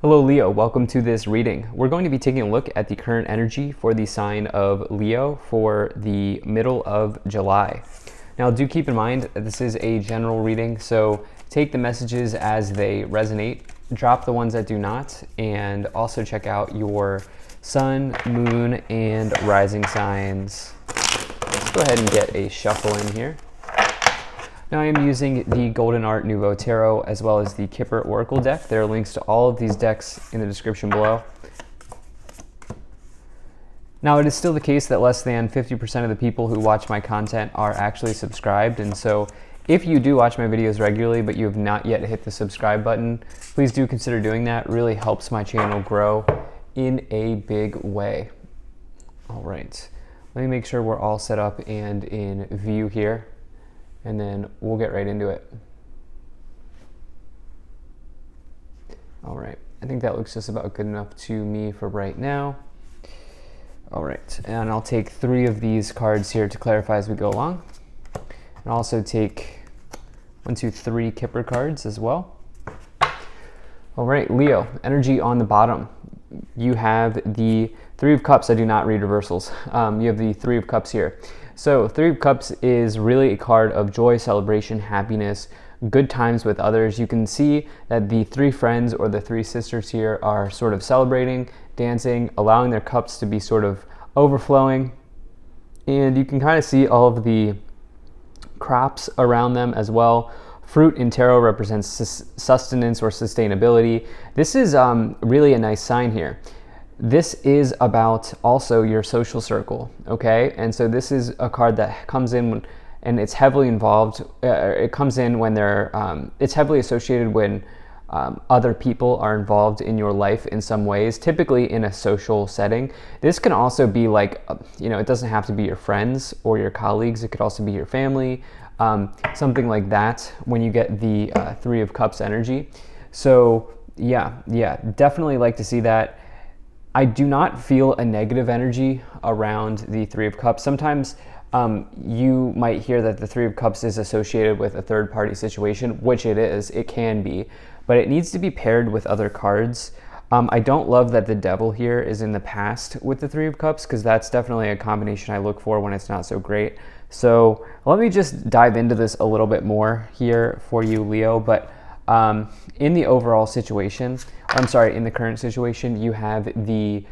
Hello Leo, welcome to this reading. We're going to be taking a look at the current energy for the sign of Leo for the middle of July. Now do keep in mind that this is a general reading, so take the messages as they resonate, drop the ones that do not, and also check out your sun, moon, and rising signs. Let's go ahead and get a shuffle in here. Now I am using the Golden Art Nouveau Tarot as well as the Kipper Oracle deck. There are links to all of these decks in the description below. Now it is still the case that less than 50% of the people who watch my content are actually subscribed, and so if you do watch my videos regularly but you have not yet hit the subscribe button, please do consider doing that. It really helps my channel grow in a big way. All right, let me make sure we're all set up and in view here, and then we'll get right into it. All right, I think that looks just about good enough to me for right now. All right, and I'll take 3 of these cards here to clarify as we go along. And also take 1, 2, 3 Kipper cards as well. All right, Leo, energy on the bottom. You have the 3 of Cups. I do not read reversals. You have the 3 of Cups here. So 3 of Cups is really a card of joy, celebration, happiness, good times with others. You can see that the 3 friends or the 3 sisters here are sort of celebrating, dancing, allowing their cups to be sort of overflowing. And you can kind of see all of the crops around them as well. Fruit in tarot represents sustenance or sustainability. This is really a nice sign here. This is about also your social circle, okay? And so this is a card that comes in when, and it's heavily involved. It comes in when it's heavily associated when other people are involved in your life in some ways, typically in a social setting. This can also be like, it doesn't have to be your friends or your colleagues. It could also be your family, something like that when you get the 3 of Cups energy. So yeah, definitely like to see that. I do not feel a negative energy around the 3 of Cups. Sometimes you might hear that the 3 of Cups is associated with a third-party situation, which it is. It can be, but it needs to be paired with other cards. I don't love that the Devil here is in the past with the 3 of Cups, because that's definitely a combination I look for when it's not so great. So let me just dive into this a little bit more here for you, Leo. But in the overall situation, in the current situation, you have the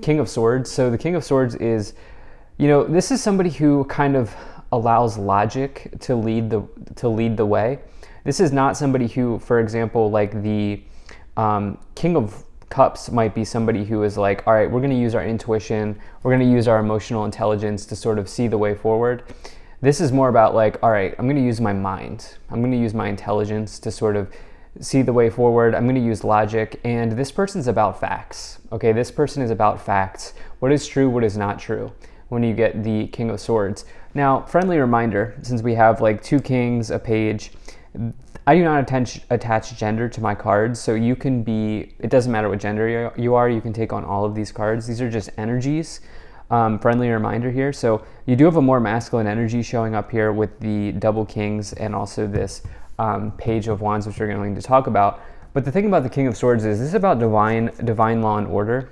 King of Swords. So the King of Swords is, this is somebody who kind of allows logic to lead the way. This is not somebody who, for example, like the King of Cups might be somebody who is like, all right, we're going to use our intuition, we're going to use our emotional intelligence to sort of see the way forward. This is more about like, all right, I'm going to use my mind. I'm going to use my intelligence to sort of see the way forward. I'm going to use logic. And this person's about facts. Okay, this person is about facts. What is true, what is not true when you get the King of Swords. Now, friendly reminder, since we have like 2 kings, a page, I do not attach gender to my cards. So you can be, it doesn't matter what gender you are, you can take on all of these cards. These are just energies. Friendly reminder here. So you do have a more masculine energy showing up here with the double kings and also this Page of Wands, which we're going to talk about. But the thing about the King of Swords is this is about divine law and order.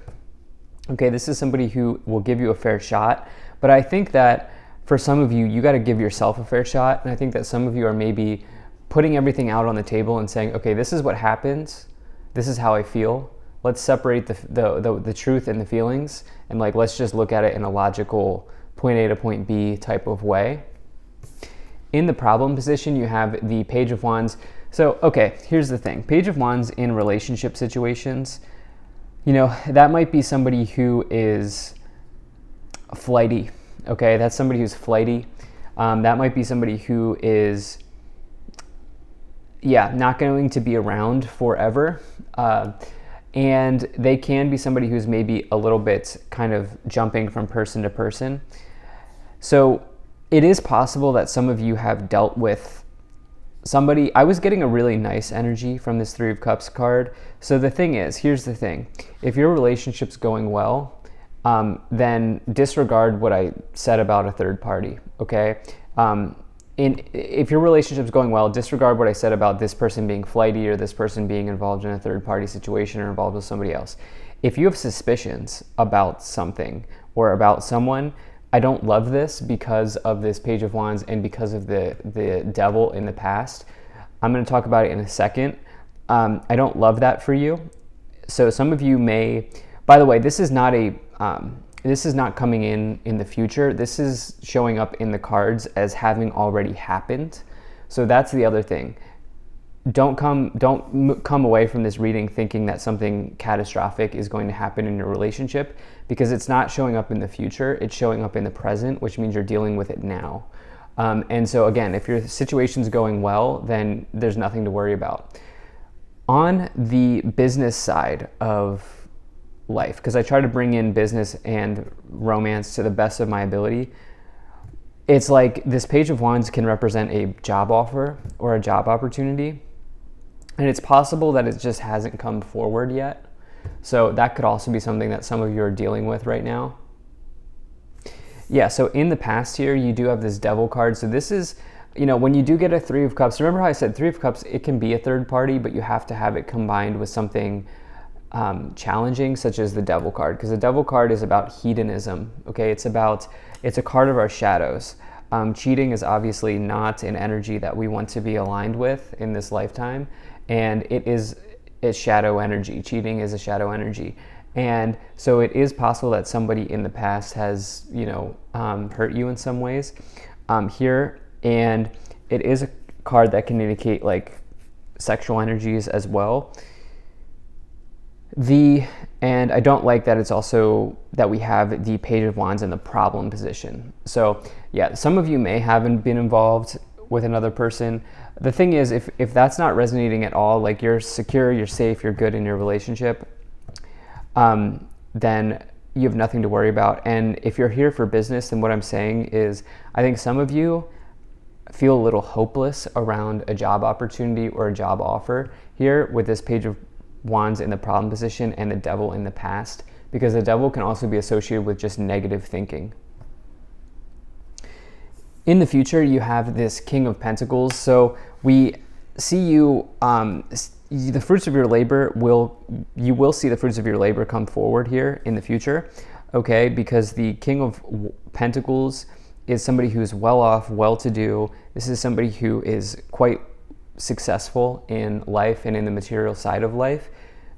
Okay, this is somebody who will give you a fair shot. But I think that for some of you, you got to give yourself a fair shot. And I think that some of you are maybe putting everything out on the table and saying, okay, this is what happens. This is how I feel. Let's separate the truth and the feelings, and like let's just look at it in a logical point A to point B type of way. In the problem position, you have the Page of Wands. So, okay, here's the thing. Page of Wands in relationship situations, that might be somebody who is flighty, okay? That's somebody who's flighty. That might be somebody who is, not going to be around forever. And they can be somebody who's maybe a little bit kind of jumping from person to person. So it is possible that some of you have dealt with somebody. I was getting a really nice energy from this 3 of Cups card. So the thing is, here's the thing. If your relationship's going well, then disregard what I said about a third party, okay? if your relationship's going well, disregard what I said about this person being flighty or this person being involved in a third party situation or involved with somebody else. If you have suspicions about something or about someone, I don't love this because of this Page of Wands and because of the devil in the past. I'm going to talk about it in a second. I don't love that for you. So some of you may, by the way, this is not coming in the future. This is showing up in the cards as having already happened. So that's the other thing. Don't come away from this reading thinking that something catastrophic is going to happen in your relationship, because it's not showing up in the future. It's showing up in the present, which means you're dealing with it now. And so again, if your situation's going well, then there's nothing to worry about. On the business side of life, because I try to bring in business and romance to the best of my ability, it's like this Page of Wands can represent a job offer or a job opportunity, and it's possible that it just hasn't come forward yet. So that could also be something that some of you are dealing with right now. Yeah, so in the past here, you do have this Devil card. So this is, when you do get a Three of Cups, remember how I said Three of Cups, it can be a third party, but you have to have it combined with something challenging, such as the Devil card, because the Devil card is about hedonism. Okay, it's a card of our shadows. Cheating is obviously not an energy that we want to be aligned with in this lifetime, and it's shadow energy. Cheating is a shadow energy, and so it is possible that somebody in the past has hurt you in some ways here, and it is a card that can indicate like sexual energies as well. And I don't like that it's also that we have the Page of Wands in the problem position. So yeah, some of you may haven't been involved with another person. The thing is, if that's not resonating at all, like you're secure, you're safe, you're good in your relationship, then you have nothing to worry about. And if you're here for business, then what I'm saying is, I think some of you feel a little hopeless around a job opportunity or a job offer here with this Page of Wands in the problem position and the Devil in the past, because the Devil can also be associated with just negative thinking. In the future, you have this King of Pentacles. So we see you, the fruits of your labor you will see the fruits of your labor come forward here in the future, okay? Because the King of Pentacles is somebody who's well off, well-to-do. This is somebody who is quite successful in life and in the material side of life,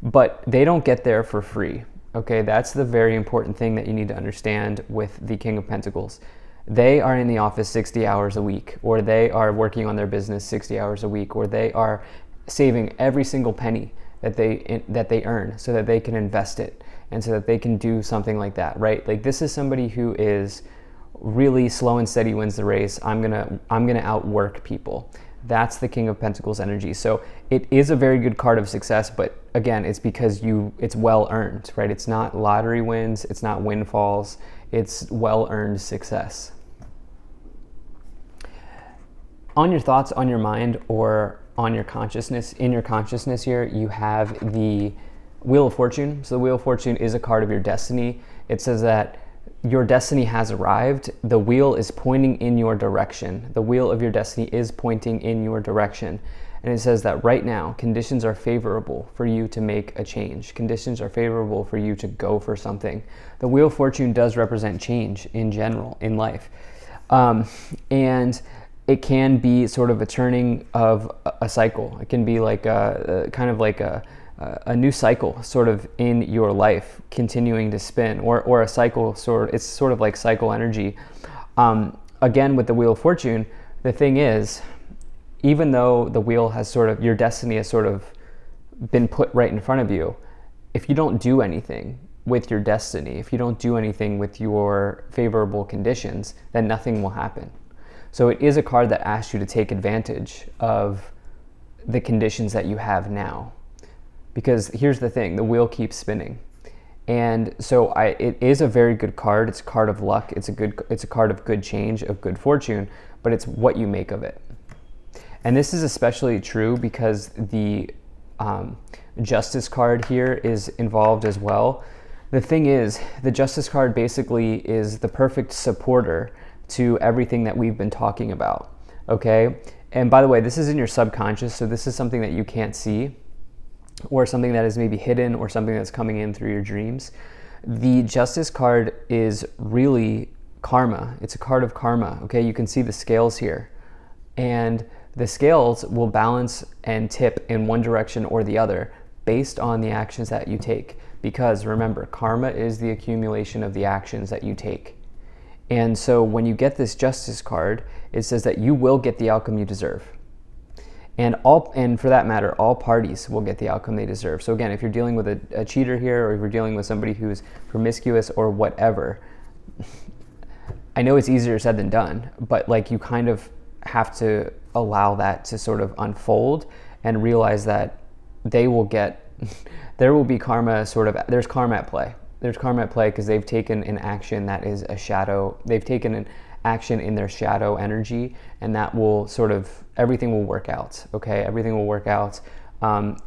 but they don't get there for free, okay? That's the very important thing that you need to understand with the King of Pentacles. They are in the office 60 hours a week, or they are working on their business 60 hours a week, or they are saving every single penny that they earn so that they can invest it and so that they can do something like that, right? Like, this is somebody who is really slow and steady wins the race. I'm gonna outwork people. That's the King of Pentacles energy. So it is a very good card of success, but again, it's because it's well earned, right? It's not lottery wins, it's not windfalls, it's well earned success. On your thoughts, on your mind, or on your consciousness, in your consciousness here, you have the Wheel of Fortune. So the Wheel of Fortune is a card of your destiny. It says that your destiny has arrived. The wheel is pointing in your direction. The wheel of your destiny is pointing in your direction. And it says that right now, conditions are favorable for you to make a change. Conditions are favorable for you to go for something. The Wheel of Fortune does represent change in general in life. And it can be sort of a turning of a cycle. It can be like a kind of like a new cycle sort of in your life continuing to spin, or a cycle it's sort of like cycle energy. Again, with the Wheel of Fortune, the thing is, even though the wheel has sort of, your destiny has sort of been put right in front of you, if you don't do anything with your destiny, if you don't do anything with your favorable conditions, then nothing will happen. So it is a card that asks you to take advantage of the conditions that you have now. Because here's the thing, the wheel keeps spinning. And so it is a very good card. It's a card of luck. It's a card of good change, of good fortune, but it's what you make of it. And this is especially true because the Justice card here is involved as well. The thing is, the Justice card basically is the perfect supporter to everything that we've been talking about. okay? And by the way, this is in your subconscious, so this is something that you can't see, or something that is maybe hidden, or something that's coming in through your dreams. The Justice card is really karma. It's a card of karma, okay? You can see the scales here. And the scales will balance and tip in one direction or the other based on the actions that you take. Because remember, karma is the accumulation of the actions that you take. And so when you get this Justice card, it says that you will get the outcome you deserve. And for that matter, all parties will get the outcome they deserve. So again, if you're dealing with a cheater here, or if you're dealing with somebody who's promiscuous or whatever, I know it's easier said than done, but like you kind of have to allow that to sort of unfold and realize that they will get, there will be karma there's karma at play. There's karma at play because they've taken an action that is a shadow. They've taken an action in their shadow energy, and that will everything will work out, okay? Everything will work out.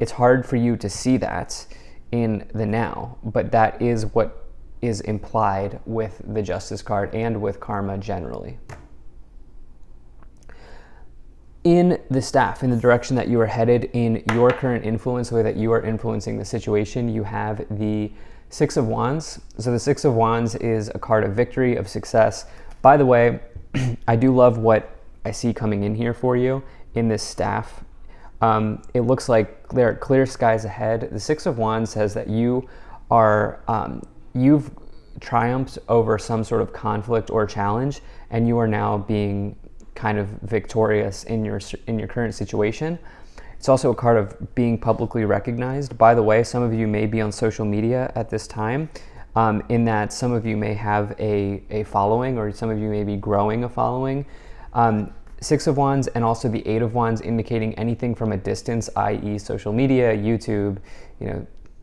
It's hard for you to see that in the now, but that is what is implied with the Justice card and with karma generally. In the staff, in the direction that you are headed, in your current influence, the way that you are influencing the situation, you have the Six of Wands. So the Six of Wands is a card of victory, of success. By the way, I do love what I see coming in here for you in this staff. It looks like there are clear skies ahead. The Six of Wands says that you are, you've triumphed over some sort of conflict or challenge, and you are now being kind of victorious in your current situation. It's also a card of being publicly recognized. By the way, some of you may be on social media at this time, in that some of you may have a following, or some of you may be growing a following. Six of Wands and also the Eight of Wands indicating anything from a distance, i.e. social media, YouTube,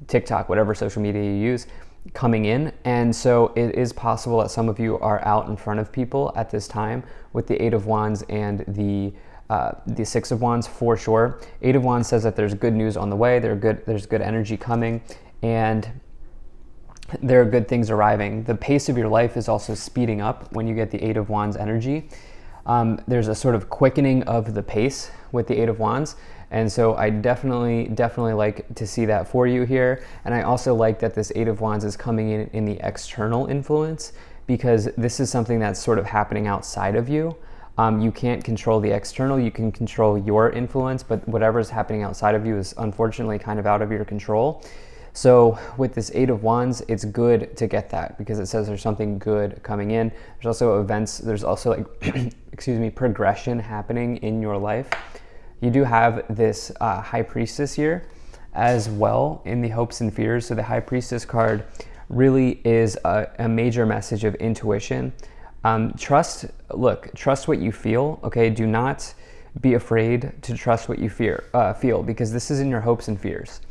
TikTok, whatever social media you use, coming in. And so it is possible that some of you are out in front of people at this time with the Eight of Wands and the Six of Wands for sure. Eight of Wands says that there's good news on the way, there's good energy coming, and there are good things arriving. The pace of your life is also speeding up when you get the Eight of Wands energy. There's a sort of quickening of the pace with the Eight of Wands. And so I definitely like to see that for you here. And I also like that this Eight of Wands is coming in the external influence, because this is something that's sort of happening outside of you. You can't control the external, you can control your influence, but whatever's happening outside of you is unfortunately kind of out of your control. So with this Eight of Wands, it's good to get that, because it says there's something good coming in. There's also events, there's also like, progression happening in your life. You do have this High Priestess here as well in the hopes and fears. So the High Priestess card really is a major message of intuition. Trust what you feel, okay? Do not be afraid to trust what you feel, because this is in your hopes and fears.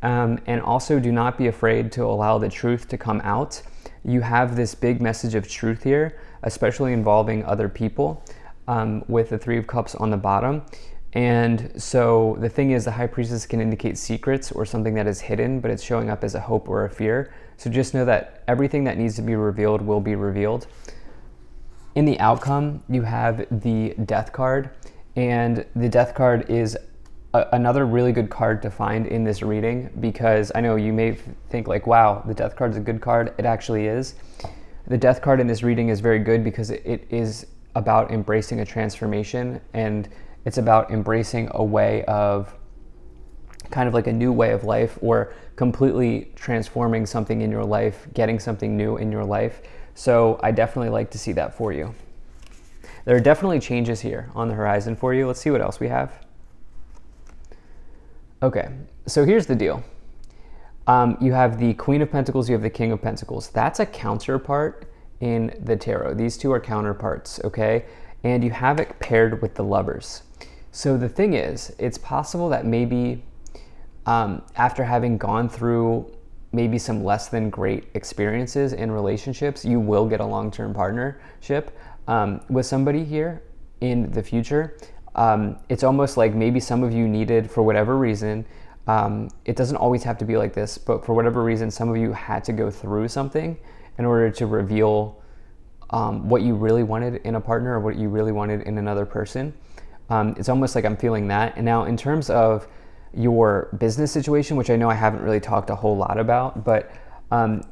And also do not be afraid to allow the truth to come out. You have this big message of truth here, especially involving other people, with the Three of Cups on the bottom. And so the thing is, the High Priestess can indicate secrets or something that is hidden, but it's showing up as a hope or a fear. So just know that everything that needs to be revealed will be revealed. In the outcome, you have the Death card, and the Death card is another really good card to find in this reading, because I know you may think like, wow, the Death card is a good card. It actually is. The Death card in this reading is very good because it is about embracing a transformation, and it's about embracing a way of kind of like a new way of life, or completely transforming something in your life, getting something new in your life. So I definitely like to see that for you. There are definitely changes here on the horizon for you. Let's see what else we have. Okay, so here's the deal. You have the Queen of Pentacles, you have the King of Pentacles. That's a counterpart in the tarot. These two are counterparts, okay? And you have it paired with the Lovers. So the thing is, it's possible that maybe after having gone through maybe some less than great experiences in relationships, you will get a long-term partnership with somebody here in the future. It's almost like maybe some of you needed, for whatever reason, it doesn't always have to be like this, but for whatever reason, some of you had to go through something in order to reveal what you really wanted in a partner or what you really wanted in another person. It's almost like I'm feeling that. And now in terms of your business situation, which I know I haven't really talked a whole lot about, but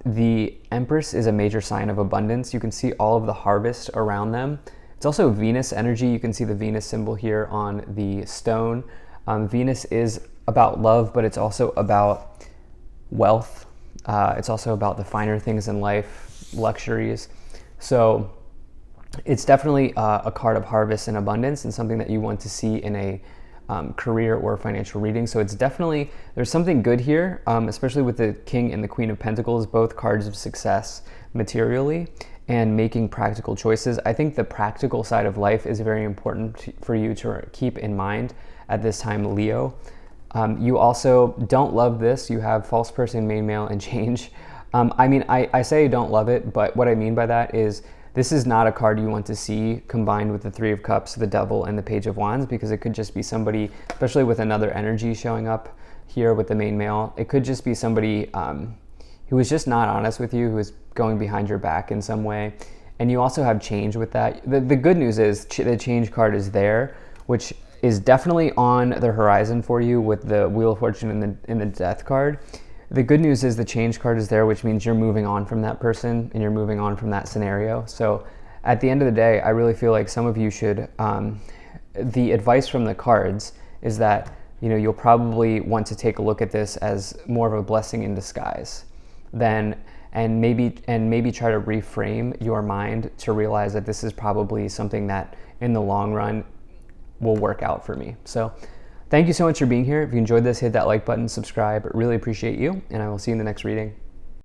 the Empress is a major sign of abundance. You can see all of the harvest around them. It's also Venus energy. You can see the Venus symbol here on the stone. Venus is about love, but it's also about wealth. It's also about the finer things in life, luxuries. So it's definitely a card of harvest and abundance, and something that you want to see in a career or financial reading. So it's definitely, there's something good here, especially with the King and the Queen of Pentacles, both cards of success materially and making practical choices. I think the practical side of life is very important for you to keep in mind at this time, Leo. You also don't love this. You have false person, main male, and change. I mean, I say don't love it, but what I mean by that is this is not a card you want to see combined with the Three of Cups, the Devil, and the Page of Wands, because it could just be somebody, especially with another energy showing up here with the main male, it could just be somebody who is just not honest with you, who is going behind your back in some way. And you also have change with that. The good news is the change card is there, which is definitely on the horizon for you with the Wheel of Fortune and the Death card. The good news is the change card is there, which means you're moving on from that person and you're moving on from that scenario. So at the end of the day, I really feel like some of you should, the advice from the cards is that, you know, you'll probably want to take a look at this as more of a blessing in disguise and maybe try to reframe your mind to realize that this is probably something that in the long run will work out for me. So thank you so much for being here. If you enjoyed this, hit that like button, subscribe. Really appreciate you, and I will see you in the next reading.